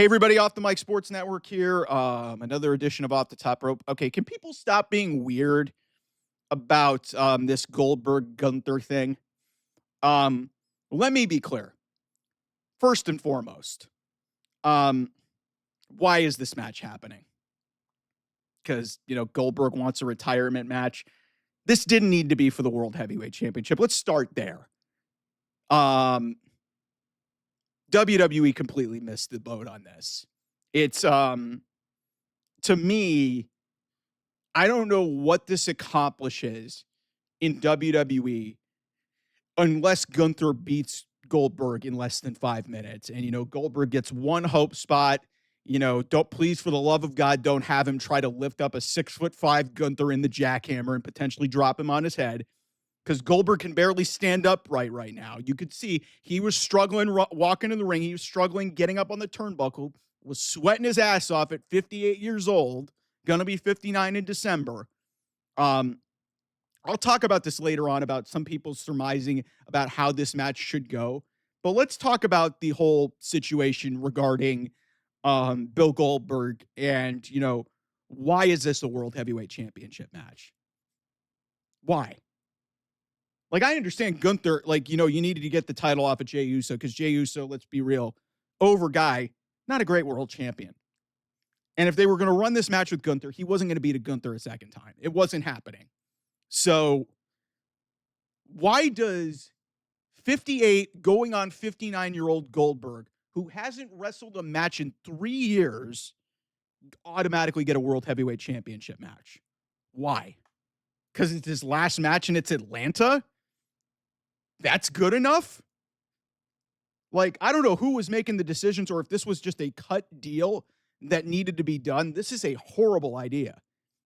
Hey, everybody, Off the Mic Sports Network here. Another edition of Off the Top Rope. Okay, can people stop being weird about this Goldberg Gunther thing? Um, Let me be clear. First and foremost, um, why is this match happening? Because, Goldberg wants a retirement match. This didn't need to be for the World Heavyweight Championship. Let's start there. Um, WWE completely missed the boat on this. It's, to me, I don't know what this accomplishes in WWE unless Gunther beats Goldberg in less than 5 minutes. And, Goldberg gets one hope spot. Don't, please, for the love of God, don't have him try to lift up a 6'5" Gunther in the jackhammer and potentially drop him on his head, because Goldberg can barely stand upright right now. You could see he was struggling walking in the ring. He was struggling getting up on the turnbuckle, was sweating his ass off at 58 years old, going to be 59 in December. I'll talk about this later on, about some people surmising about how this match should go. But let's talk about the whole situation regarding Bill Goldberg and, why is this a World Heavyweight Championship match? Why? Like, I understand Gunther, you needed to get the title off of Jey Uso because Jey Uso, let's be real, over guy, not a great world champion. And if they were going to run this match with Gunther, he wasn't going to beat a Gunther a second time. It wasn't happening. So why does 58 going on 59-year-old Goldberg, who hasn't wrestled a match in 3 years, automatically get a World Heavyweight Championship match? Why? Because it's his last match and it's Atlanta? That's good enough? Like, I don't know who was making the decisions or if this was just a cut deal that needed to be done. This is a horrible idea.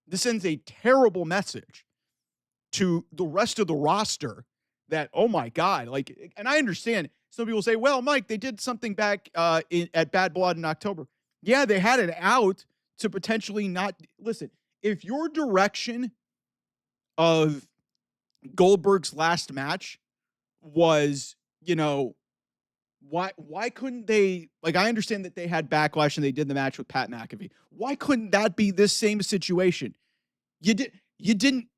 This sends a terrible message to the rest of the roster that, oh my God, and I understand some people say, well, Mike, they did something back at Bad Blood in October. Yeah, they had it out to potentially not, listen, if your direction of Goldberg's last match was, why couldn't they, I understand that they had Backlash and they did the match with Pat McAfee. Why couldn't that be this same situation? You didn't,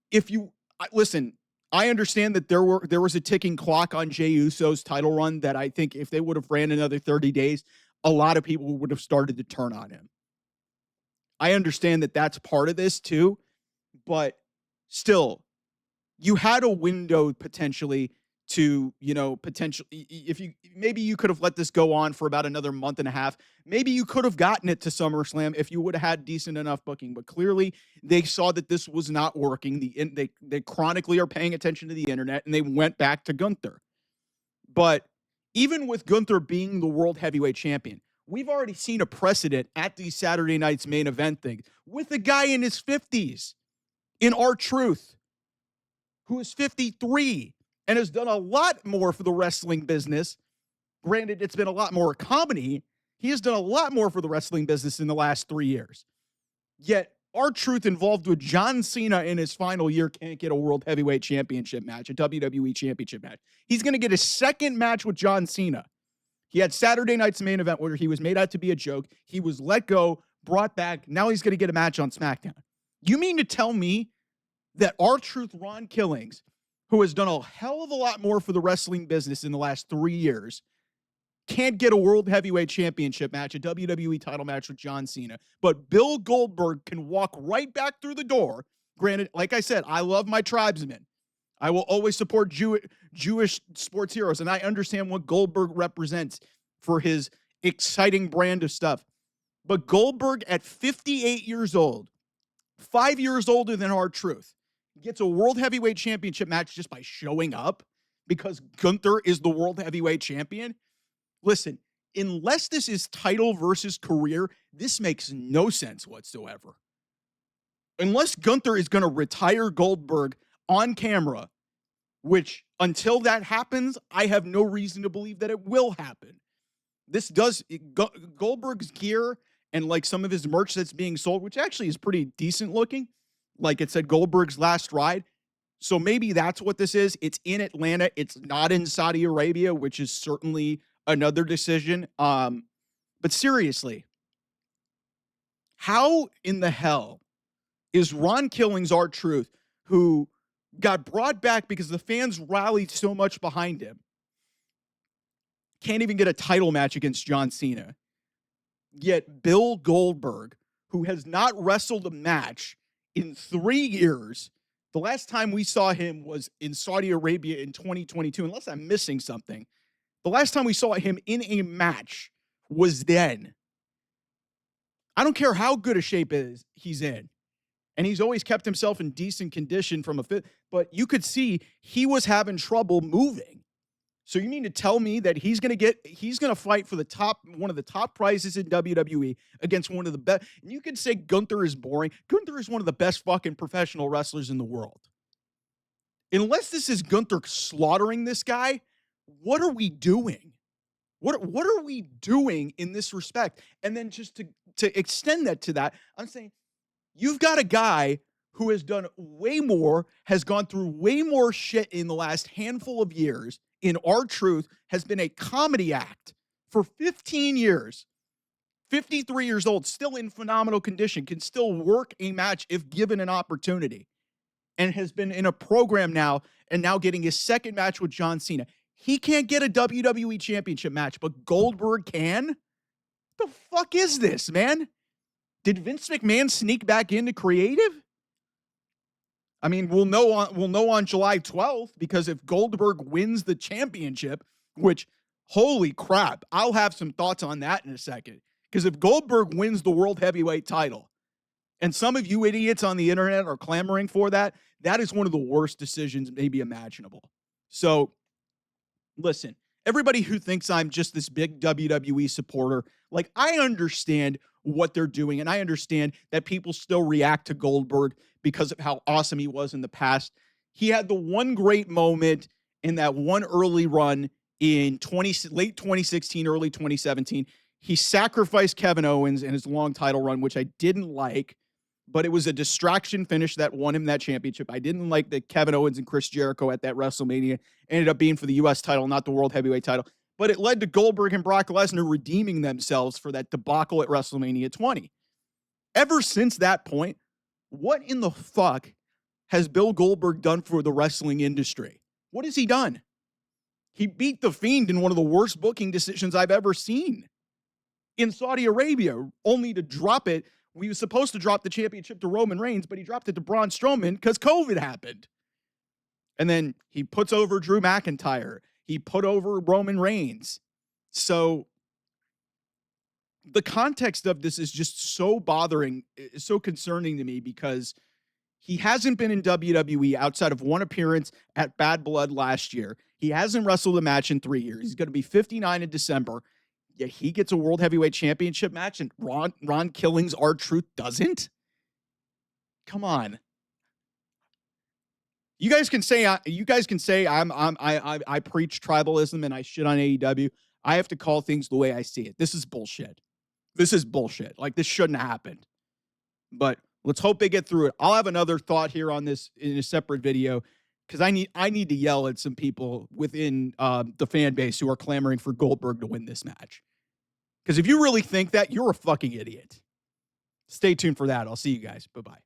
listen, I understand that there was a ticking clock on Jey Uso's title run that I think if they would have ran another 30 days, a lot of people would have started to turn on him. I understand that that's part of this too, but still, you had a window potentially to, maybe you could have let this go on for about another month and a half. Maybe you could have gotten it to SummerSlam if you would have had decent enough booking, but clearly they saw that this was not working. They chronically are paying attention to the internet and they went back to Gunther. But even with Gunther being the World Heavyweight Champion, we've already seen a precedent at these Saturday night's main event thing with a guy in his 50s in R-Truth, who is 53 and has done a lot more for the wrestling business. Granted, it's been a lot more comedy. He has done a lot more for the wrestling business in the last 3 years. Yet, R-Truth involved with John Cena in his final year can't get a World Heavyweight Championship match, a WWE Championship match. He's going to get a second match with John Cena. He had Saturday night's main event where he was made out to be a joke. He was let go, brought back. Now he's going to get a match on SmackDown. You mean to tell me that R-Truth Ron Killings, who has done a hell of a lot more for the wrestling business in the last 3 years, can't get a World Heavyweight Championship match, a WWE title match with John Cena, but Bill Goldberg can walk right back through the door? Granted, like I said, I love my tribesmen. I will always support Jewish sports heroes, and I understand what Goldberg represents for his exciting brand of stuff. But Goldberg, at 58 years old, 5 years older than R-Truth, gets a World Heavyweight Championship match just by showing up because Gunther is the World Heavyweight Champion. Listen, unless this is title versus career, this makes no sense whatsoever. Unless Gunther is going to retire Goldberg on camera, which until that happens, I have no reason to believe that it will happen. Goldberg's gear and some of his merch that's being sold, which actually is pretty decent looking. Like it said, Goldberg's last ride. So maybe that's what this is. It's in Atlanta. It's not in Saudi Arabia, which is certainly another decision. But seriously, How in the hell is Ron Killings R-Truth, who got brought back because the fans rallied so much behind him, can't even get a title match against John Cena? Yet Bill Goldberg, who has not wrestled a match in 3 years, the last time we saw him was in Saudi Arabia in 2022, unless I'm missing something. The last time we saw him in a match was then. I don't care how good a shape he's in. And he's always kept himself in decent condition from a fit, but you could see he was having trouble moving. So you mean to tell me that he's going to fight for one of the top prizes in WWE against one of the best? And you could say Gunther is boring. Gunther is one of the best fucking professional wrestlers in the world. Unless this is Gunther slaughtering this guy, what are we doing? What are we doing in this respect? And then just to extend that to that, I'm saying you've got a guy who has done way more, has gone through way more shit in the last handful of years. In R-Truth, has been a comedy act for 15 years. 53 years old, still in phenomenal condition, can still work a match if given an opportunity, and has been in a program now, and now getting his second match with John Cena. He can't get a WWE Championship match, but Goldberg can? The fuck is this, man? Did Vince McMahon sneak back into creative? I mean, we'll know on July 12th, because if Goldberg wins the championship, which, holy crap, I'll have some thoughts on that in a second. Because if Goldberg wins the World Heavyweight title, and some of you idiots on the internet are clamoring for that, that is one of the worst decisions maybe imaginable. So, listen, everybody who thinks I'm just this big WWE supporter, like, I understand what they're doing, and I understand that people still react to Goldberg because of how awesome he was in the past. He had the one great moment in that one early run in late 2016, early 2017. He sacrificed Kevin Owens in his long title run, which I didn't like, but it was a distraction finish that won him that championship. I didn't like that Kevin Owens and Chris Jericho at that WrestleMania ended up being for the U.S. title, not the World Heavyweight title. But it led to Goldberg and Brock Lesnar redeeming themselves for that debacle at WrestleMania 20. Ever since that point, what in the fuck has Bill Goldberg done for the wrestling industry? What has he done? He beat The Fiend in one of the worst booking decisions I've ever seen in Saudi Arabia, only to drop it. We were supposed to drop the championship to Roman Reigns, but he dropped it to Braun Strowman because COVID happened. And then he puts over Drew McIntyre. He put over Roman Reigns. So the context of this is just so bothering, so concerning to me, because he hasn't been in WWE outside of one appearance at Bad Blood last year. He hasn't wrestled a match in 3 years. He's going to be 59 in December. Yet he gets a World Heavyweight Championship match, and Ron Killings R-Truth doesn't? Come on. You guys can say I preach tribalism and I shit on AEW. I have to call things the way I see it. This is bullshit. This is bullshit. Like, this shouldn't have happened. But let's hope they get through it. I'll have another thought here on this in a separate video, because I need to yell at some people within the fan base who are clamoring for Goldberg to win this match. Because if you really think that, you're a fucking idiot. Stay tuned for that. I'll see you guys. Bye-bye.